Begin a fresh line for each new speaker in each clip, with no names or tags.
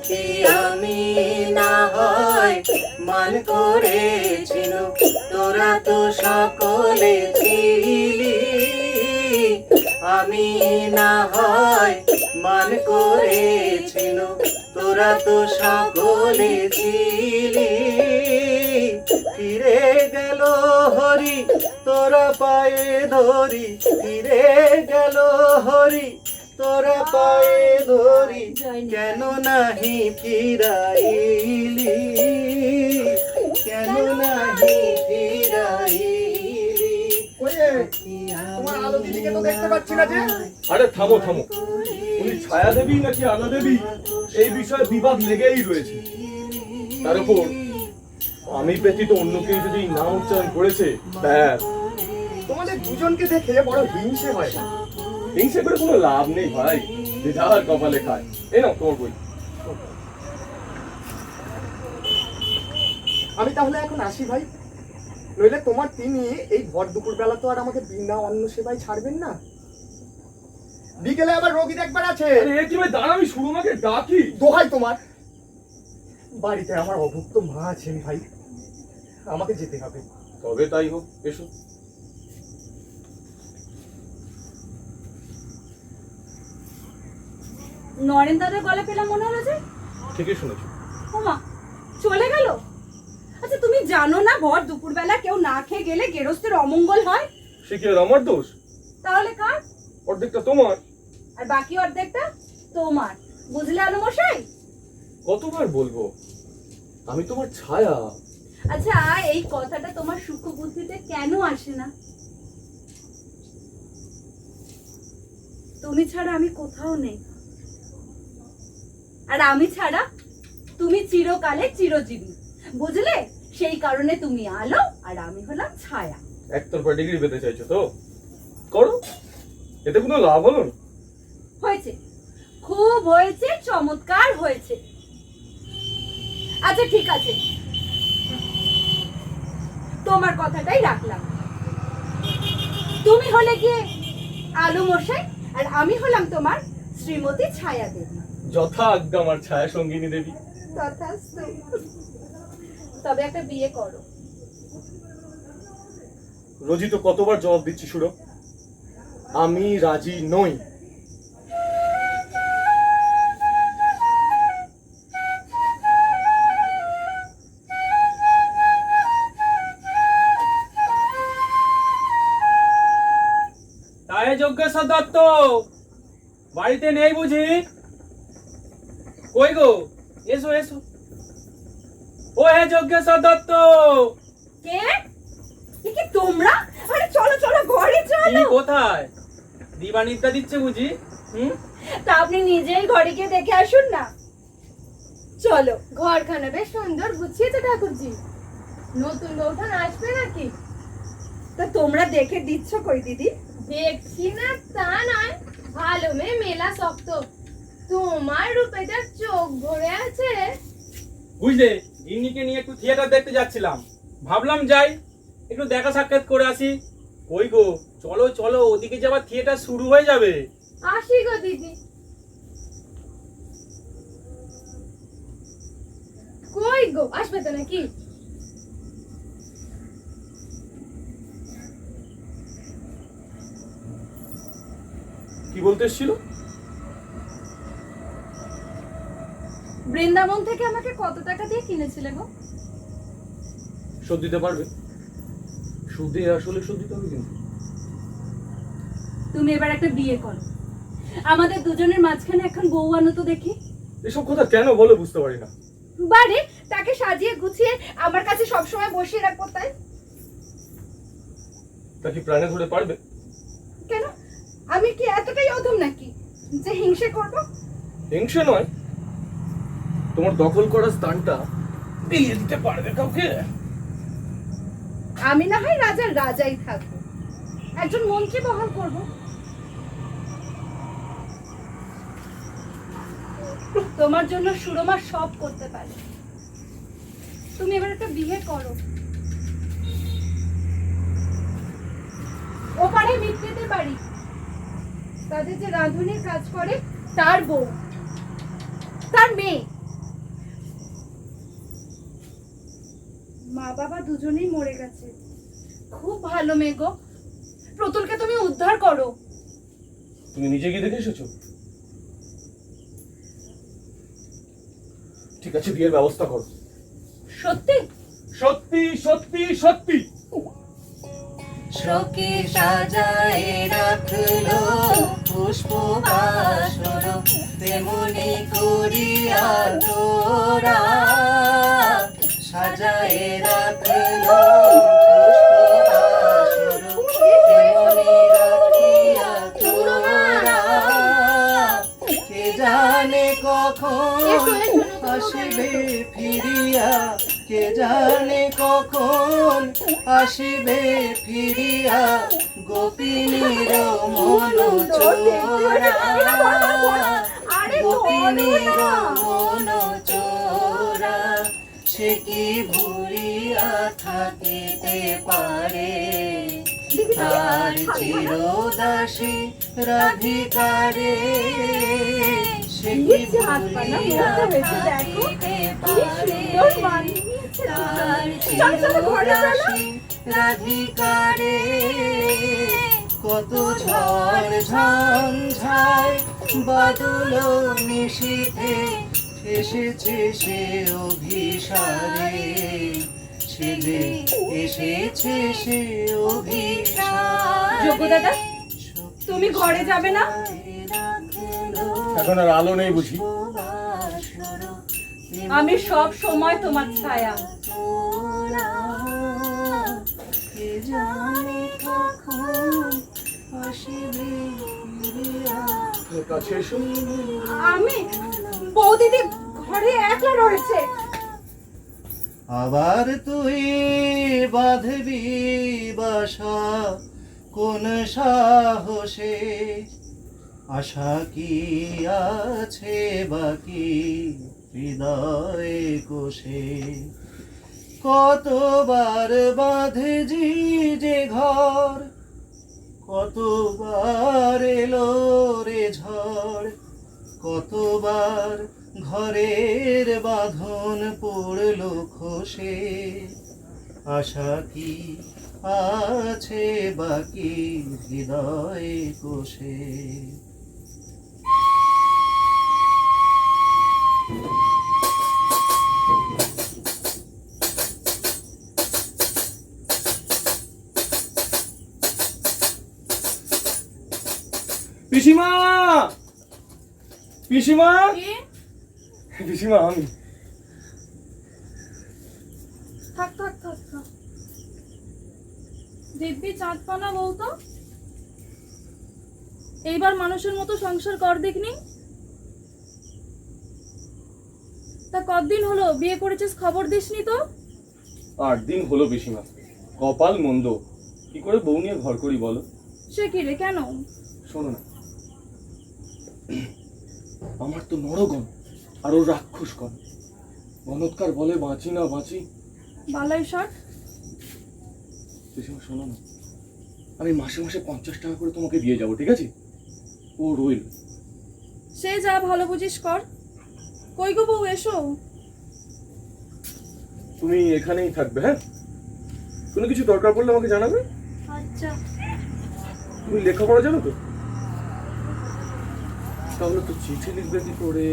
কি আমি না হয় মান করেছিল, তোরা তো সকলে ছিলি। আমি না হয় মান করেছিল, তোরা তো সকলে ছিলি। ফিরে গেল হরি তোরা পায়ে ধরি, ফিরে গেল হরি তোরা পায়ে ধরি, কেন নাহি ফিরাইলি, কেন নাহি ফিরাইলি।
তোমার আলো দিদিকে তো দেখতে পাচ্ছি না যে।
আরে থামো থামো, উনি ছায়া দেবী নাকি আলো দেবী এই বিষয়ে বিবাদ লেগেই রয়েছে। তার উপর আমি ব্যতীত অন্য কেউ যদি নাম উচ্চারণ করেছে, ব্যাস।
তোমাদের দুজনকে দেখে বড় হিংসে হয় না?
হিংসে করে কোনো লাভ নেই ভাই, দিদার কপালে খায়। এই নাও তোমার বই।
আমি তাহলে এখন আসি ভাই, নইলে তোমার তিনি এই ভর দুপুর বেলা তো আর আমাকে বিনা অন্ন সেবায় ছাড়বেন না। বিকেলে আবার রোগী দেখবার আছে।
আরে কি ভাই, দাঁড়া, আমি সুরমাকে ডাকি।
দোহাই তোমার, বাড়িতে আমার অভুক্ত মা আছেন ভাই, আমাকে যেতে হবে।
তবে তাই হোক, এসো।
নরেন দাদার গলা পেলাম মনে হলো যে।
ঠিকই শুনেছো।
ওমা, চলে গেল। আচ্ছা তুমি জানো না ভর দুপুরবেলা কেউ না খেয়ে গেলে গেরস্তের অমঙ্গল হয়?
সে কি আর আমার দোষ?
তাহলে কার?
অর্ধেকটা তোমার
আর বাকি অর্ধেকটা তোমার, বুঝলে আলো মশাই?
কতবার বলবো, আমি তোমার ছায়া।
আচ্ছা এই কথাটা তোমার সূক্ষ্ম বুদ্ধিতে কেন আসে না? তুমি ছাড়া আমি কোথাও নেই, আর আমি ছাড়া তুমি চিরকালে চিরজীবী, বুঝলে? সেই কারণে তুমি আলো আর আমি হলাম ছায়া।
একতরফা ডিগ্রি পেতে চাইছো তো করো, এতে কোনো লাভ হলো না।
হয়েছে, খুব হয়েছে, চমৎকার হয়েছে। আচ্ছা ঠিক আছে, তোমার কথাটাই রাখলাম। তুমি হলে গিয়ে আলু মশাই আর আমি হলাম তোমার শ্রীমতী ছায়া দেবী।
যথা আজ্ঞা আমার ছায়া সঙ্গিনী দেবী।
তথাস্তু। তবে একটা বিয়ে করো।
রোজি তো কতবার জবাব দিচ্ছি সুরো, আমি রাজি নই।
তাই যজ্ঞেশ্বর দত্ত বাড়িতে নেই বুঝি? কই গো, এসো এসো। ও হে যজ্ঞেশ্বর দত্ত।
কে? এ কি তোমরা? আরে চলো চলো ঘরে
কি
চলো।
কোথায়? দিবানিদ্যা দিচ্ছে বুঝি?
তা আপনি নিজেই ঘরে গিয়ে দেখে আসুন না। চলো।
ঘরখানা বেশ সুন্দর গুছিয়েছে ঠাকুরজি। নতুন বউঠান আসবে নাকি?
তা তোমরা দেখে দিচ্ছ কই দিদি?
দেখছি না তা নয়, ভালো মেয়ে মেলা শক্ত। তোমার রূপে যা চোখ ভরে আছে।
বুঝলে, গিন্নিকে নিয়ে একটু থিয়েটার দেখতে যাচ্ছিলাম, ভাবলাম যাই একটু দেখা সাক্ষাৎ করে আসি। কই গো, চলো চলো, ওদিকে যে আবার থিয়েটার শুরু হয়ে যাবে।
আসি গো দিদি। কই গো, আসবে তো নাকি?
কি বলতে এসেছিল?
বৃন্দাবন থেকে আমাকে কত টাকা দিয়ে কিনেছিলে গো?
শোধ দিতে পারবে? সুদে আসলে শোধ দিতে হবে কিন্তু।
তুমি এবার একটা বিয়ে করো, আমাদের দুজনের মাঝখানে এখন বউ আনো তো দেখি।
এসব কথা কেন বলো বুঝতে পারি না।
বারে তাকে সাজিয়ে গুছিয়ে আমার কাছে সবসময় বসিয়ে রাখবো তাই?
তা কি প্রাণে ধরে পারবে?
কেন, আমি কি এতটাই অধম নাকি যে হিংসে করব?
হিংসে নয়, তোমার দখল করা স্থানটা দিয়ে দিতে পারবে কাউকে?
আমি না হয় রাজার রাজাই থাকবো, একজন মন্ত্রী বহাল করব। তোমার জন্য সুরমা সব করতে পারে। তুমি এবার একটা বিয়ে করো। ওপারে মিত্রেদের বাড়ি, তাদের যে রাঁধুনির কাজ করে তার বউ, তার মেয়ে
মা বাবা দুজনেই মরে গেছে। খুব ভালো মেয়ে গো, প্রতুলকে তুমি উদ্ধার করো।
তুমি নিজে গিয়ে দেখে এসেছো? ঠিক আছে, বিয়ের ব্যবস্থা করো।
সত্যি?
সত্যি সত্যি সত্যি।
সখী সাজায় রাখলো পুষ্প বাসর, তেমনি করিয়া তোরা সাজায় রাখলো পুষ্প বাসর, তেমনি রাখিয়া তোরা কে জানে কখন আসিবে ফিরিয়া, কে জানে কখন আসিবে ফিরিয়া, গোপিনীর মন চোরা, গোপিনীর মন চোরা, সে কি ভুলিয়া থাকিতে পারে তার চিরদাসী রাধিকারে, সে কি ভুলিয়া থাকিতে পারে তার চিরদাসী রাধিকারে। কত ঝড় ঝঞ্ঝায় বাদল নিশীথে এসেছে সে অভিসারে, সে যে এসেছে সে অভিসারে।
যোগ্য দাদা, তুমি ঘরে যাবে না?
এখন আর আলো নেই বুঝি?
আমি সব সময় তোমার ছায়া।
কাছে এসো।
আমি বৌদিদি ঘরে একলা রয়েছে।
আবার তুই বাঁধবি বাসা কোন সাহসে, আশা কি আছে বাকি হৃদয়ে কোষে, কতবার বাঁধেছি যে ঘর, কতবার এলো রে ঝড়, কতবার ঘরের বাঁধন পড়লো খসে, আশা কি আছে বাকি হৃদয়ে কোষে।
পিসিমা, পিসিমা, পিসিমা আমি।
থাক থাক থাক থাক, দিব্যি চাঁদ পানা বলতো, এইবার মানুষের মতো সংসার কর দেখনি। তা কতদিন হলো বিয়ে করেছিস, খবর দিসনি তো?
8 দিন হলো পিসিমা। কপাল মন্দ, কি করে বউ নিয়ে ঘর করি বলো?
সে কি রে, কেন?
শোনো না, আমার তো নরগণ আর ওর রাক্ষসগণ। গণৎকার বলে বাঁচি না বাঁচি।
বালাই ষাট।
পিসিমা শোনো না, আমি মাসে মাসে 50 টাকা করে তোমাকে দিয়ে যাবো, ঠিক আছে? ও রইল।
সে যা ভালো বুঝিস কর। কই গো বউ, এসো।
তুমি এখানেই থাকবে, হ্যাঁ? কোনো কিছু দরকার পড়লে আমাকে জানাবে।
আচ্ছা।
তুমি লেখাপড়া জানো তো? তাহলে তো চিঠি লিখবে কি করে?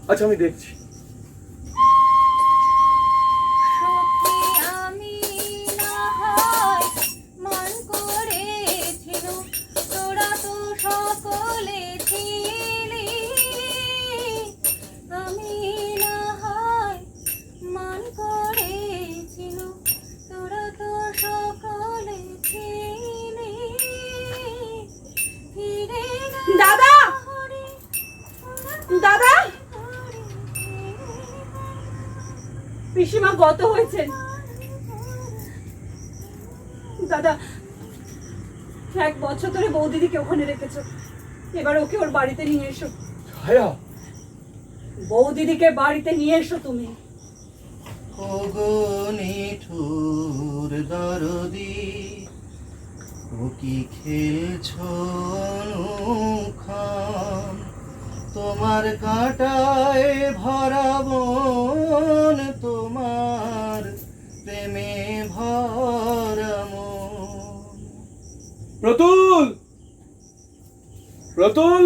আচ্ছা আমি দেখছি।
দাদা, দাদা, পিসিমা গত হয়েছেন। দাদা, 1 বছর ধরে বৌদিদিকে ওখানে রেখেছো, এবার ওকে ওর বাড়িতে নিয়ে এসো।
ছায়া,
বৌদিদিকে বাড়িতে নিয়ে এসো তুমি।
ওগো নিঠুর দরদি, ও কি খেলছো অনুক্ষণ, তোমার কাঁটায় ভরা বন, তোমার ভরা মন।
প্রতুল, প্রতুল,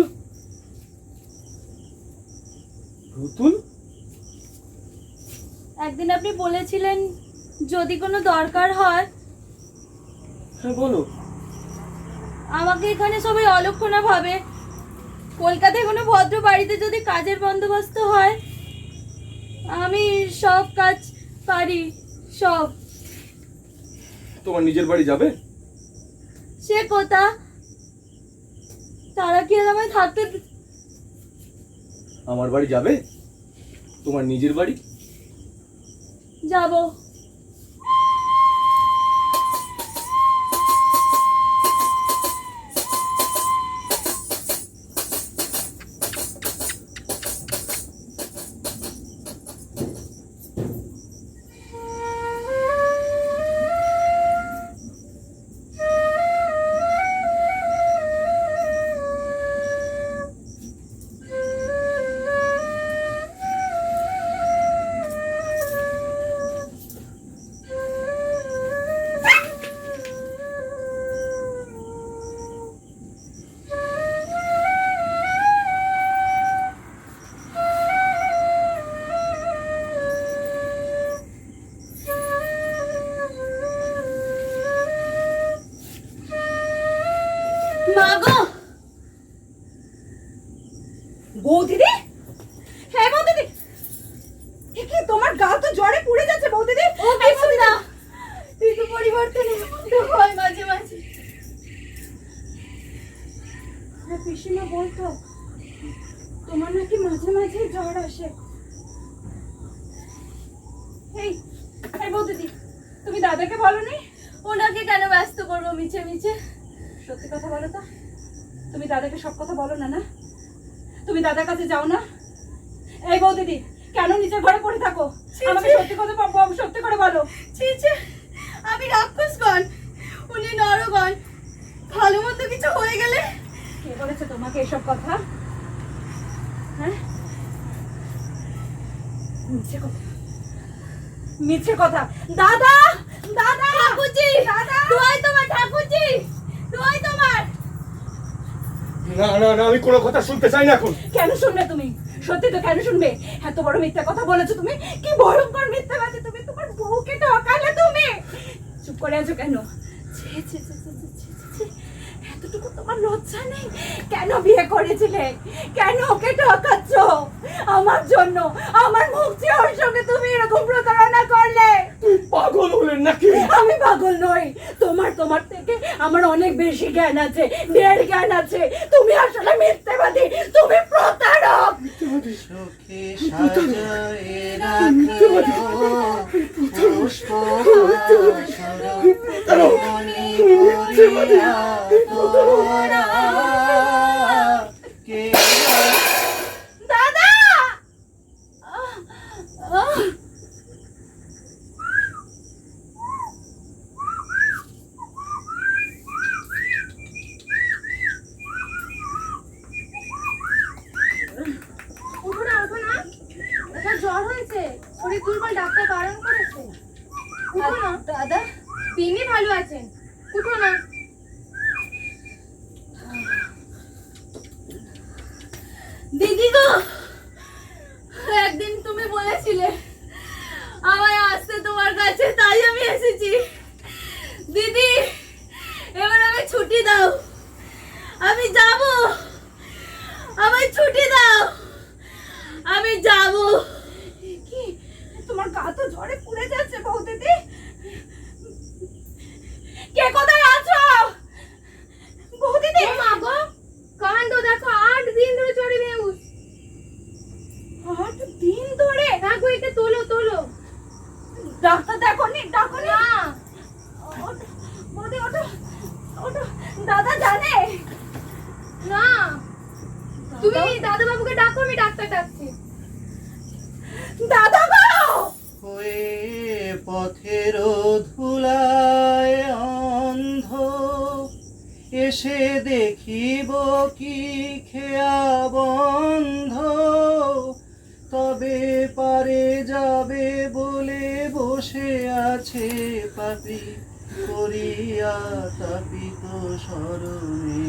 প্রতুল,
একদিন আপনি বলেছিলেন যদি কোনো দরকার হয়
হ্যাঁ বলো।
আমাকে এখানে সবাই অলক্ষণা ভাবে। কলকাতায় কোনো ভদ্র বাড়িতে যদি কাজের বন্দোবস্ত হয়, আমি সব কাজ পারি, সব।
তোমার নিজের বাড়ি যাবে?
সে কথা, তারা কি আর আমায় থাকতে
আমার বাড়ি যাবে? তোমার নিজের বাড়ি?
যাব? মাগো, বৌদিদি, হ্যাঁ বৌদিদি, কি তোমার গা তো জ্বরে পুড়ে যাচ্ছে বৌদিদি। ও কিছু না, ঋতু পরিবর্তনে হয় মাঝে মাঝে। পিসিমা বলতো তোমার নাকি মাঝে মাঝে জ্বর আসে। এই এই বৌদিদি, তুমি দাদাকে বলোনি? ওনাকে কেন ব্যস্ত করবো মিছে মিছে? সত্যি কথা বলো তো, তুমি দাদাকে সব কথা বলো না? না, তুমি দাদার কাছে যাও না? এই বৌদিদি, কেন নিজের ঘরে পড়ে থাকো? আমাকে সত্যি কথা সত্যি করে বলো। আমি রাক্ষসগণ, উনি নরগণ। ভালো মন্দ কিছু হয়ে গেলে কে বলেছে তোমাকে এসব কথা? হ্যাঁ, মিছে কথা, মিছে কথা। দাদা, দাদা, ঠাকুরজি, দাদা, দোয়াই তোমার ঠাকুরজি, দোয়াই তোমার।
না না না, আমি কোনো কথা শুনতে চাই না এখন।
কেন শুনবে তুমি? সত্যি তো কেন শুনবে? এত বড় মিথ্যা কথা বলেছো তুমি। কি ভয়ঙ্কর মিথ্যাবাদী তুমি! তোমার বউকে ঠকালে তুমি। চুপ করে আছো কেন? ছি ছি ছি ছি ছি ছি ছি। এতটুকু তোমার লজ্জা নেই? কেন বিয়ে করেছিলে? কেন ওকে ঠকাচ্ছ? আমার জন্য, আমার মুখ চেয়ে ওর সঙ্গে তুমি এরকম প্রতারণা করলে।
তুই পাগল হলেন নাকি?
আমি পাগল নই। তোমার থেকে আমার অনেক বেশি জ্ঞান আছে, ঢের জ্ঞান আছে। তুমি আসলে মিথ্যাবাদী, তুমি প্রতারক।
সুখে সাজায়ে রাখো পুষ্পহাসর মনি করিয়া তোরা কে।
দাদা!
উঠো না, উঠো না, এটা জ্বর হয়েছে, শরীর দুর্বল, ডাক্তার বারণ করেছে। উঠো না
দাদা,
তিনি ভালো আছেন, উঠো না।
দিদি গো, একদিন তুমি বলেছিলে আমায় আসতে তোমার কাছে, তাই আমি এসেছি। দিদি, এবার আমি ছুটি দাও, আমি যাব, আমায় ছুটি দাও, আমি যাব। কি তোমার গা তো জ্বরে পুড়ে যাচ্ছে বৌদিদি। কে কোথায় আছো বৌদিদি?
ও মা গো, কাণ্ড দেখো, 8 দিন ধরে চড়ে বেউস।
8 দিন ধরে?
হ্যাঁ গো, এটা তোলো তোলো।
ডাক্তার দেখোনি? ডাকোনি?
না
বৌদি ওঠো, ওঠো। দাদা জানে?
না, তুমি দাদা বাবুকে ডাকো, আমি ডাক্তার ডাকছি।
দাদা গো!
হয়ে পথের ধুলায় অন্ধ এসে দেখিব কি খেয়া বন্ধ তবে পারে যাবে বলে বসে আছে পাপি করিয়া তাপিত স্মরণে।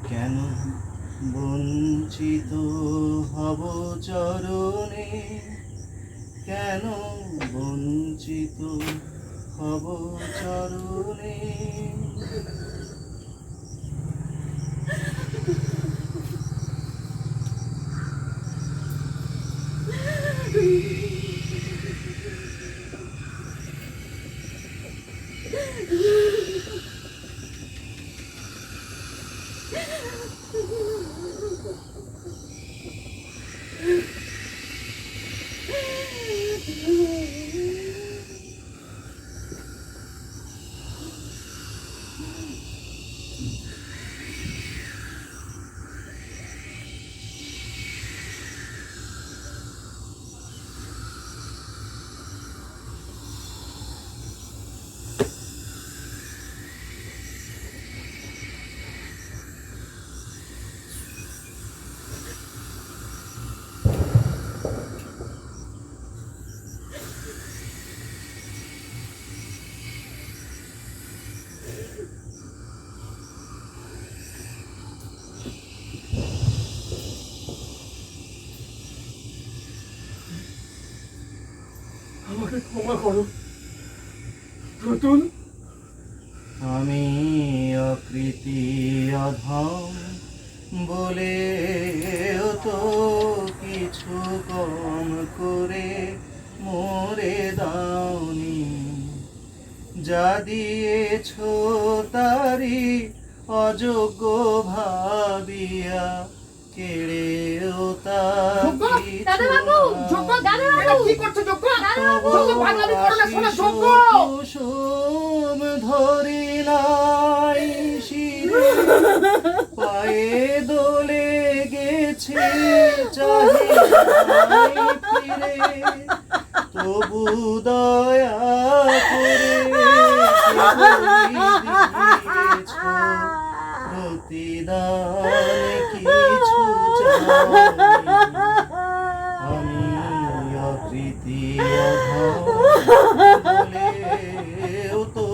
কেন বঞ্চিত হব চরণে, কেন বঞ্চিত হব চরণে।
আমাকে ক্ষমা করো প্রতুল।
আমি অকৃতি অধম বলে তো কিছু কম করে মোরে দাওনি, যা দিয়েছ তারি অযোগ্য ভাবিয়া কেড়েও তা
কি করছো যোগ্য? যোগ্য পাগলামি করো না, শোনো যোগ্য।
কুসুম ধরি নাই শিরে, পায়ে দোলে গেছে চাহিদাই ফিরে, তবু দয়া করে দিয়েছ প্রতিদান কিছু চাওনি। আমি অকৃতি অধম বলেও তো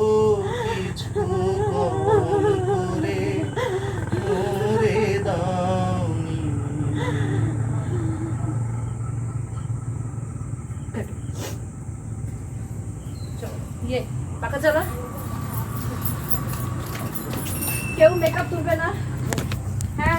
কিছু কম করে মোরে দাওনি।
পাকা চালা, কেউ মেকআপ তুলবে না। হ্যাঁ